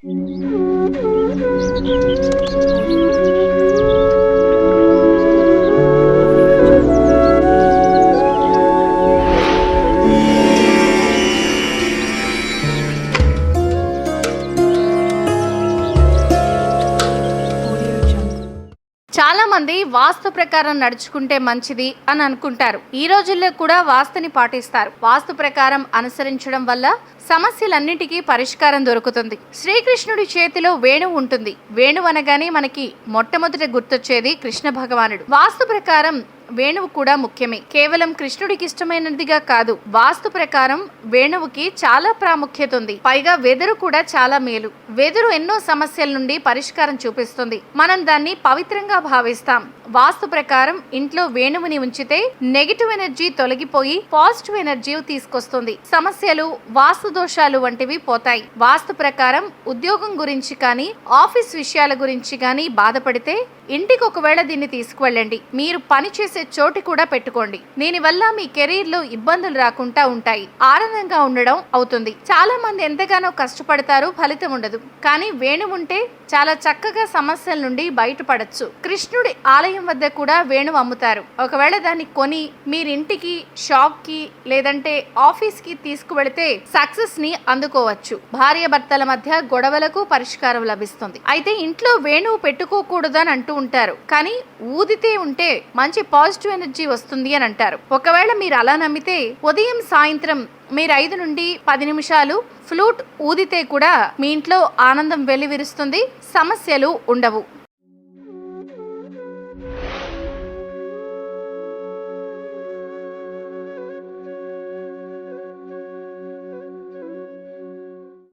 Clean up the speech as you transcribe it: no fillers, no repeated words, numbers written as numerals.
చాలా మంది వాస్తు ప్రకారం నడుచుకుంటే మంచిది అని అనుకుంటారు. ఈ రోజుల్లో కూడా వాస్తుని పాటిస్తారు. వాస్తు ప్రకారం అనుసరించడం వల్ల సమస్యలన్నిటికీ పరిష్కారం దొరుకుతుంది. శ్రీకృష్ణుడి చేతిలో వేణువు ఉంటుంది. వేణువు అనగానే మనకి మొట్టమొదట గుర్తొచ్చేది కృష్ణ భగవానుడు. వాస్తు ప్రకారం వేణువు కూడా ముఖ్యమే. కేవలం కృష్ణుడికి ఇష్టమైనదిగా కాదు, వాస్తు ప్రకారం వేణువుకి చాలా ప్రాముఖ్యత ఉంది. పైగా వెదురు కూడా చాలా మేలు. వెదురు ఎన్నో సమస్యల నుండి పరిష్కారం చూపిస్తుంది. మనం దాన్ని పవిత్రంగా భావిస్తాం. వాస్తు ప్రకారం ఇంట్లో వేణువుని ఉంచితే నెగిటివ్ ఎనర్జీ తొలగిపోయి పాజిటివ్ ఎనర్జీ తీసుకొస్తుంది. సమస్యలు, వాస్తు దోషాలు వంటివి పోతాయి. వాస్తు ప్రకారం ఉద్యోగం గురించి కానీ, ఆఫీస్ విషయాల గురించి కానీ బాధపడితే ఇంటికి ఒకవేళ దీన్ని తీసుకువెళ్ళండి. మీరు పని చేసే చోటు కూడా పెట్టుకోండి. దీనివల్ల మీ కెరీర్ లో ఇబ్బందులు రాకుండా ఉంటాయి. ఆనందంగా ఉండడం అవుతుంది. చాలా మంది ఎంతగానో కష్టపడతారు, ఫలితం ఉండదు. కానీ వేణువు ఉంటే చాలా చక్కగా సమస్యల నుండి బయటపడచ్చు. కృష్ణుడి ఆలయం వద్ద కూడా వేణువు అమ్ముతారు. ఒకవేళ దాన్ని కొని మీరింటికి, షాప్ కి లేదంటే ఆఫీస్ కి తీసుకువెళితే సక్సెస్ ని అందుకోవచ్చు. భార్య భర్తల మధ్య గొడవలకు పరిష్కారం లభిస్తుంది. అయితే ఇంట్లో వేణువు పెట్టుకోకూడదని అంటూ ఉంటారు. కానీ ఊదితే ఉంటే మంచి పాజిటివ్ ఎనర్జీ వస్తుంది అని అంటారు. ఒకవేళ మీరు అలా నమ్మితే ఉదయం సాయంత్రం మీరు 5 నుండి 10 నిమిషాలు ఫ్లూట్ ఊదితే కూడా మీ ఇంట్లో ఆనందం వెల్లివిరుస్తుంది, సమస్యలు ఉండవు.